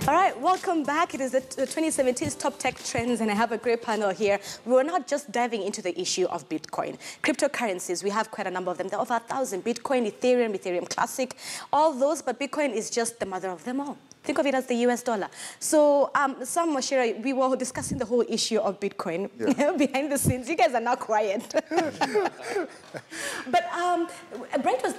All right, welcome back. It is the 2017's Top Tech Trends, and I have a great panel here. We're not just diving into the issue of Bitcoin. Cryptocurrencies, we have quite a number of them. There are over 1,000. Bitcoin, Ethereum, Ethereum Classic, all those, but Bitcoin is just the mother of them all. Think of it as the US dollar. So, Sam Moshira, we were discussing the whole issue of Bitcoin behind the scenes. You guys are now quiet. But Bright was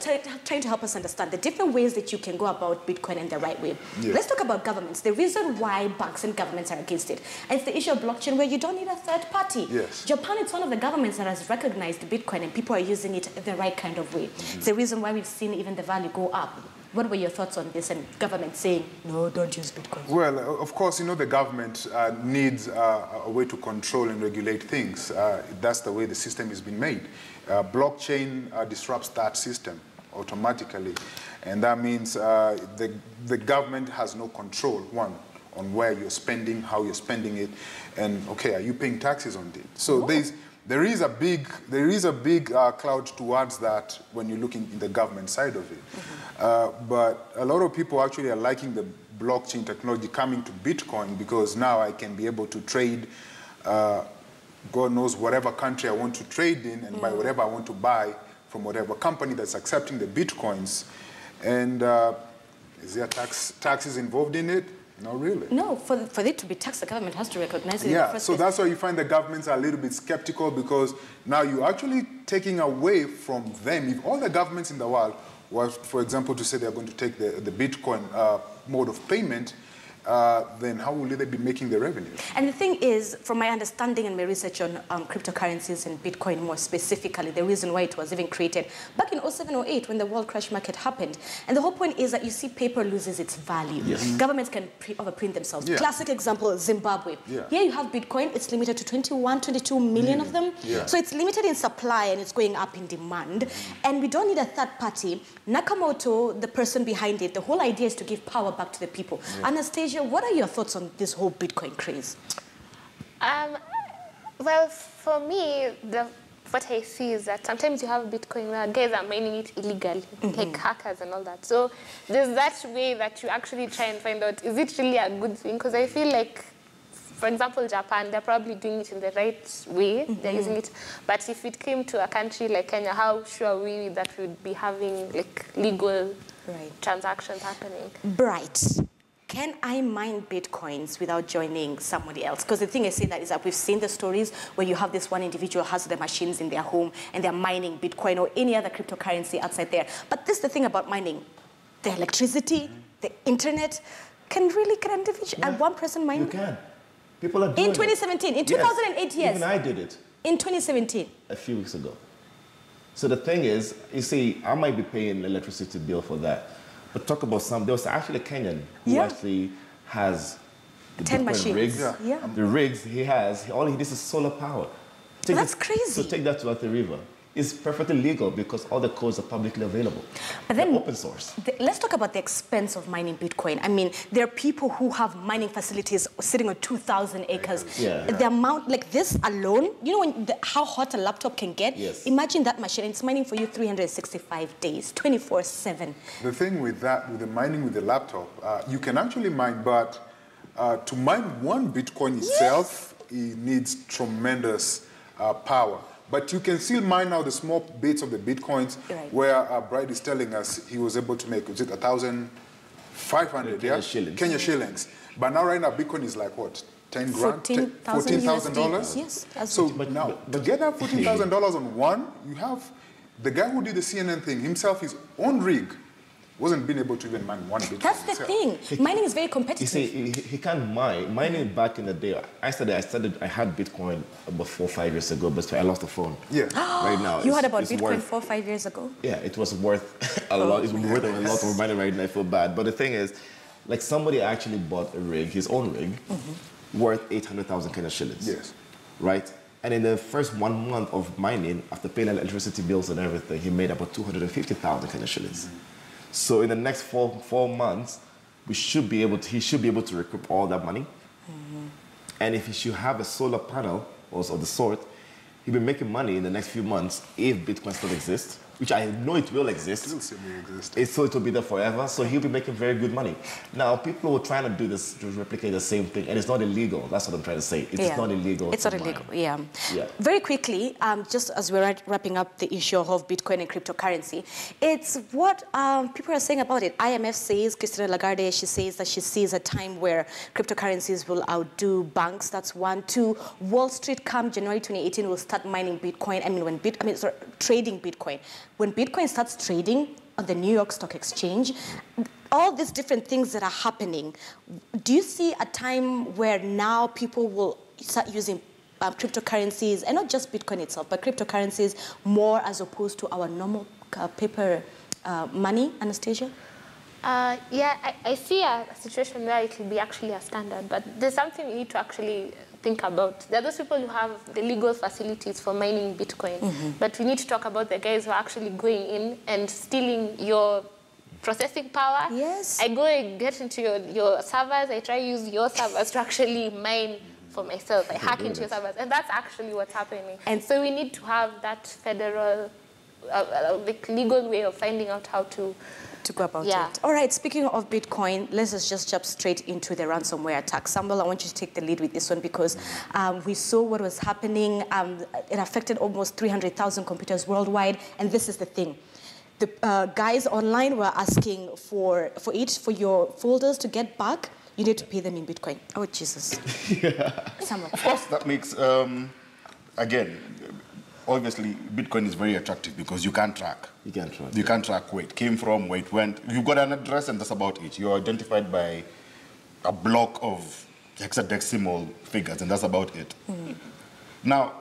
trying to help us understand the different ways that you can go about Bitcoin in the right way. Yeah. Let's talk about governments. The reason why banks and governments are against it. And it's the issue of blockchain where you don't need a third party. Yes. Japan is one of the governments that has recognized Bitcoin and people are using it the right kind of way. It's the reason why we've seen even the value go up. What were your thoughts on this and government saying, no, don't use Bitcoin? Well, of course, you know, the government needs a way to control and regulate things. That's the way the system has been made. Blockchain disrupts that system automatically. And that means the government has no control, one, on where you're spending, how you're spending it, and, okay, are you paying taxes on it? So there is a big cloud towards that when you look in the government side of it. But a lot of people actually are liking the blockchain technology coming to Bitcoin because now I can be able to trade, God knows, whatever country I want to trade in and buy whatever I want to buy from whatever company that's accepting the Bitcoins. And is there taxes involved in it? Not really. No, for it to be taxed, the government has to recognize it. Yeah, so that's why you find the governments are a little bit skeptical because now you're actually taking away from them. If all the governments in the world were, for example, to say they're going to take the Bitcoin mode of payment, then how will they be making the revenue? And the thing is, from my understanding and my research on cryptocurrencies and Bitcoin more specifically, the reason why it was even created back in 07, 08 when the world crash market happened. And the whole point is that you see paper loses its value. Yes. Governments can overprint themselves. Yeah. Classic example, Zimbabwe. Yeah. Here you have Bitcoin, it's limited to 21, 22 million of them. Yeah. So it's limited in supply and it's going up in demand. And we don't need a third party. Nakamoto, the person behind it, the whole idea is to give power back to the people. Yeah. Anastasia, what are your thoughts on this whole Bitcoin craze? Well, for me, what I see is that sometimes you have Bitcoin where guys are mining it illegally, like hackers and all that. So there's that way that you actually try and find out, is it really a good thing? Because I feel like, for example, Japan, they're probably doing it in the right way. They're using it. But if it came to a country like Kenya, how sure are we that we would be having like legal transactions happening? Bright. Can I mine Bitcoins without joining somebody else? Because the thing I say that is that we've seen the stories where you have this one individual has the machines in their home and they're mining Bitcoin or any other cryptocurrency outside there. But this is the thing about mining. The electricity, the internet, can an individual and one person mine? You can. People are doing it. In 2017, in 2008, yes. Even I did it. In 2017. A few weeks ago. So the thing is, you see, I might be paying an electricity bill for that. But talk about there was actually a Kenyan who actually has the 10 machines. Rigs. The rigs he has, all he needs is solar power. That's crazy. So take that to the river. It's perfectly legal because all the codes are publicly available. But then, they're open source. Let's talk about the expense of mining Bitcoin. I mean, there are people who have mining facilities sitting on 2,000 acres. The amount, like this alone, you know how hot a laptop can get? Yes. Imagine that machine. It's mining for you 365 days, 24/7. The thing with that, with the mining with the laptop, you can actually mine, but to mine one Bitcoin itself, it needs tremendous power. But you can still mine now the small bits of the Bitcoins where Bright is telling us he was able to make, was it 1,500 shillings. Kenya shillings. But now right now Bitcoin is like what? 10 grand? $14,000? Yes. So now, to get that $14,000 on one, you have the guy who did the CNN thing himself, his own rig, wasn't being able to even mine one Bitcoin. That's the thing. Mining is very competitive. You see, he can't mine. Mining back in the day, I had Bitcoin about 4 or 5 years ago, but I lost the phone. Yeah. Right now. You had about Bitcoin 4 or 5 years ago? Yeah, it was worth a lot. It's worth a lot of money right now. I feel bad. But the thing is, like somebody actually bought a rig, his own rig, worth 800,000 Kenya shillings. Yes. Right? And in the first 1 month of mining, after paying electricity bills and everything, he made about 250,000 Kenya shillings. So in the next four months, he should be able to recoup all that money. And if he should have a solar panel of the sort, he'll be making money in the next few months if Bitcoin still exists. which I know it will exist. It will semi-exist. So it will be there forever. So he'll be making very good money. Now, people are trying to do this, to replicate the same thing, and it's not illegal. That's what I'm trying to say. It's not illegal. It's not illegal, yeah. Very quickly, just as we're wrapping up the issue of Bitcoin and cryptocurrency, it's what people are saying about it. IMF says, Christine Lagarde, she says that she sees a time where cryptocurrencies will outdo banks. That's one. Two, Wall Street come January 2018 will start mining Bitcoin. Trading Bitcoin. When Bitcoin starts trading on the New York Stock Exchange, all these different things that are happening, do you see a time where now people will start using cryptocurrencies, and not just Bitcoin itself, but cryptocurrencies more as opposed to our normal paper money, Anastasia? I see a situation where it will be actually a standard, but there's something we need to actually think about. There are those people who have the legal facilities for mining Bitcoin, but we need to talk about the guys who are actually going in and stealing your processing power. Yes. I go and get into your servers, I try to use your servers to actually mine for myself. I hack into your servers, and that's actually what's happening. And so we need to have that federal, legal way of finding out how to go about it. All right, speaking of Bitcoin, let's just jump straight into the ransomware attack. Sambal, I want you to take the lead with this one because we saw what was happening. It affected almost 300,000 computers worldwide, and this is the thing. The guys online were asking for your folders to get back, you need to pay them in Bitcoin. Oh, Jesus. Sambal. Of course, that makes, again, obviously, Bitcoin is very attractive because you can't track. You can't track. You can't track where it came from, where it went. You've got an address and that's about it. You're identified by a block of hexadecimal figures and that's about it. Now,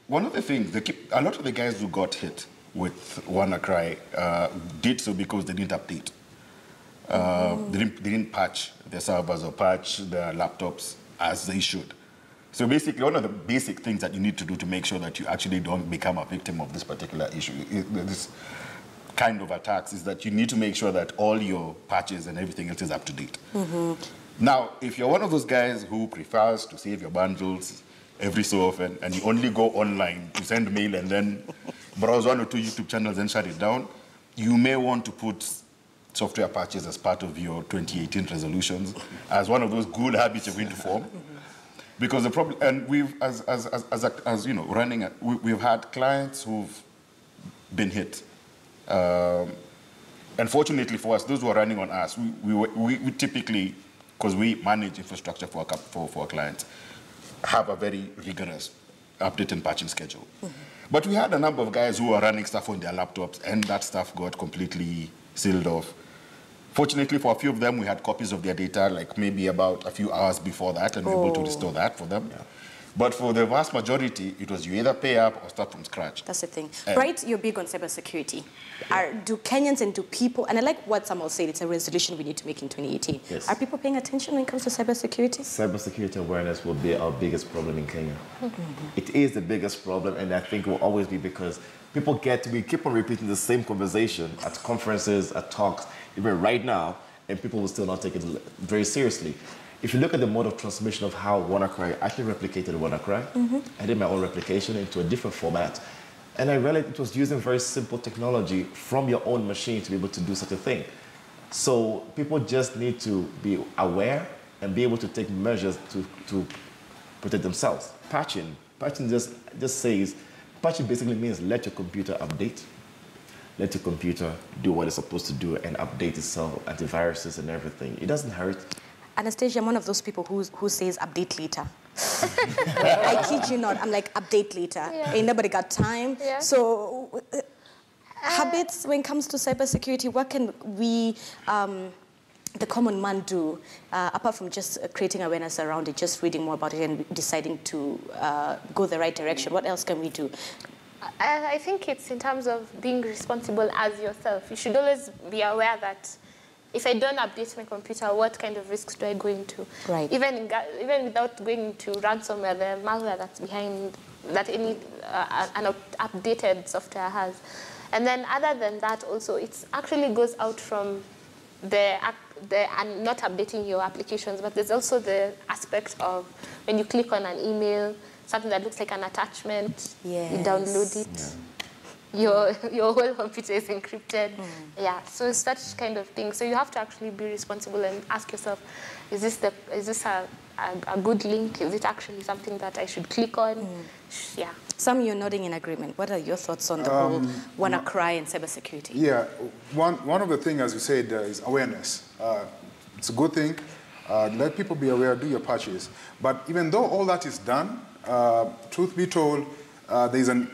one of the things, a lot of the guys who got hit with WannaCry did so because they didn't update. They didn't patch their servers or patch their laptops as they should. So basically, one of the basic things that you need to do to make sure that you actually don't become a victim of this particular issue, this kind of attacks, is that you need to make sure that all your patches and everything else is up to date. Now, if you're one of those guys who prefers to save your bundles every so often, and you only go online to send mail and then browse 1 or 2 YouTube channels and shut it down, you may want to put software patches as part of your 2018 resolutions as one of those good habits you're going to form. Because the problem, and we've, as you know, we've had clients who've been hit. Unfortunately for us, those who are running on us, we typically, because we manage infrastructure for our clients, have a very rigorous update and patching schedule. But we had a number of guys who were running stuff on their laptops, and that stuff got completely sealed off. Fortunately, for a few of them, we had copies of their data, like maybe about a few hours before that, and we were able to restore that for them. But for the vast majority, it was you either pay up or start from scratch. That's the thing. Right, you're big on cybersecurity. Do Kenyans and do people, and I like what Samuel said, it's a resolution we need to make in 2018. Are people paying attention when it comes to cybersecurity? Cybersecurity awareness will be our biggest problem in Kenya. It is the biggest problem, and I think will always be because we keep on repeating the same conversation at conferences, at talks, even right now, and people will still not take it very seriously. If you look at the mode of transmission of how WannaCry actually replicated WannaCry, I did my own replication into a different format. And I realized it was using very simple technology from your own machine to be able to do such a thing. So people just need to be aware and be able to take measures to protect themselves. Patching just says, patching basically means let your computer update, let your computer do what it's supposed to do and update itself, antiviruses and everything. It doesn't hurt. Anastasia, I'm one of those people who says update later. I kid you not. I'm like, update later. Ain't nobody got time. So habits when it comes to cybersecurity, what can we, the common man, do, apart from just creating awareness around it, just reading more about it and deciding to go the right direction? What else can we do? I think it's in terms of being responsible as yourself. You should always be aware that if I don't update my computer, what kind of risks do I go into? Right. Even without going into ransomware, the malware that's behind that any an updated software has. And then other than that also, it actually goes out from and not updating your applications, but there's also the aspect of when you click on an email, something that looks like an attachment, you download it. your whole computer is encrypted. Yeah, so it's such kind of thing. So you have to actually be responsible and ask yourself, is this a good link? Is it actually something that I should click on? Yeah. Sam, you're nodding in agreement. What are your thoughts on the whole WannaCry and cybersecurity? Yeah, one of the things, as you said, is awareness. It's a good thing. Let people be aware, do your patches. But even though all that is done, truth be told,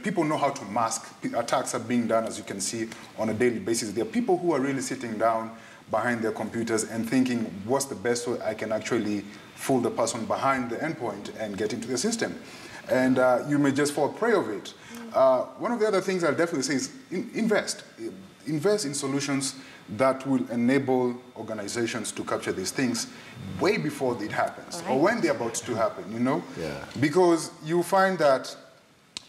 people know how to mask. Attacks are being done, as you can see, on a daily basis. There are people who are really sitting down behind their computers and thinking, what's the best way I can actually fool the person behind the endpoint and get into the system? And you may just fall prey of it. One of the other things I'll definitely say is invest. Invest in solutions that will enable organizations to capture these things way before it happens, or when they're about to happen, you know? Yeah. Because you find that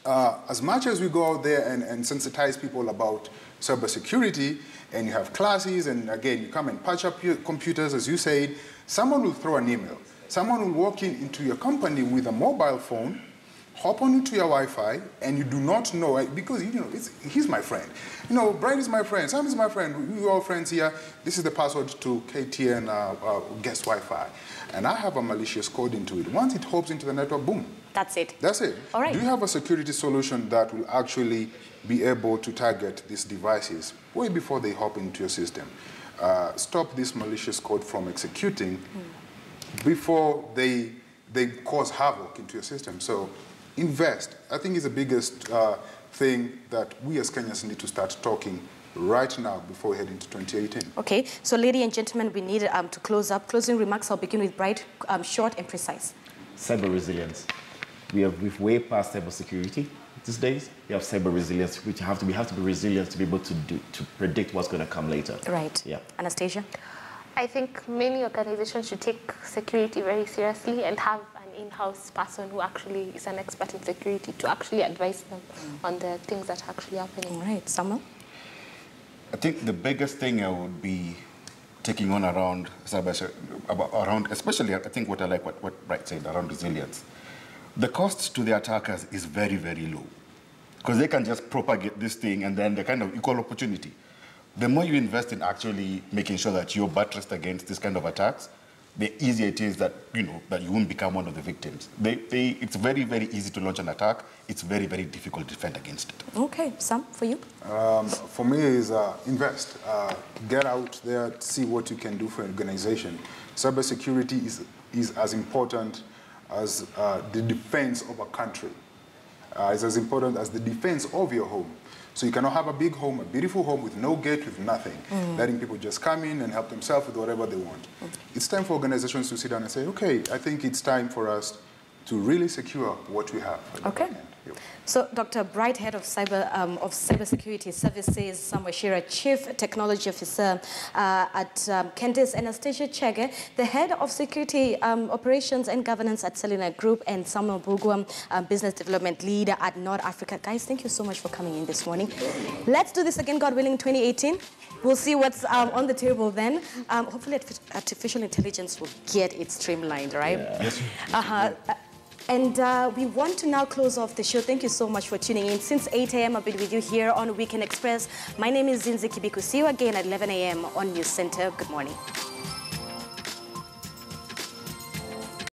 as much as we go out there and sensitize people about cybersecurity, and you have classes, and again, you come and patch up your computers, as you said, someone will throw an email. Someone will walk into your company with a mobile phone, hop on into your Wi-Fi, and you do not know, because, you know, he's my friend. You know, Brian is my friend, Sam is my friend, we're all friends here. This is the password to KTN guest Wi-Fi. And I have a malicious code into it. Once it hops into the network, boom. That's it. That's it. All right. Do you have a security solution that will actually be able to target these devices way before they hop into your system? Stop this malicious code from executing before they cause havoc into your system. So invest. I think is the biggest thing that we as Kenyans need to start talking right now before we head into 2018. Okay, so ladies and gentlemen, we need to close up. Closing remarks, I'll begin with Bright, short and precise. Cyber resilience. We've way past cyber security these days. We have cyber resilience, which we have to be resilient to be able to predict what's going to come later. Right. Yeah. Anastasia? I think many organizations should take security very seriously and have an in-house person who actually is an expert in security to actually advise them on the things that are actually happening. All right, Samuel? I think the biggest thing I would be taking on around cyber, especially I think what I like what Bright said around resilience. The cost to the attackers is very, very low because they can just propagate this thing and then they're kind of equal opportunity. The more you invest in actually making sure that you're buttressed against this kind of attacks, the easier it is that you won't become one of the victims. It's very, very easy to launch an attack. It's very, very difficult to defend against it. Okay, Sam, for you? For me is invest. Get out there, see what you can do for an organization. Cybersecurity is as important as the defense of a country. It's as important as the defense of your home. So you cannot have a big home, a beautiful home with no gate, with nothing, letting people just come in and help themselves with whatever they want. It's time for organizations to sit down and say, okay, I think it's time for us to really secure what we have. Okay. So, Dr. Bright, Head of Cybersecurity Services, Samuel Shira, Chief Technology Officer at Candice, Anastasia Chege, the Head of Security Operations and Governance at Selena Group, and Samuel Bugwam, Business Development Leader at North Africa. Guys, thank you so much for coming in this morning. Let's do this again, God willing, 2018. We'll see what's on the table then. Hopefully, artificial intelligence will get it streamlined, right? Yeah. And we want to now close off the show. Thank you so much for tuning in. Since 8 a.m., I've been with you here on Weekend Express. My name is Zinzi Kibiku. See you again at 11 a.m. on News Center. Good morning.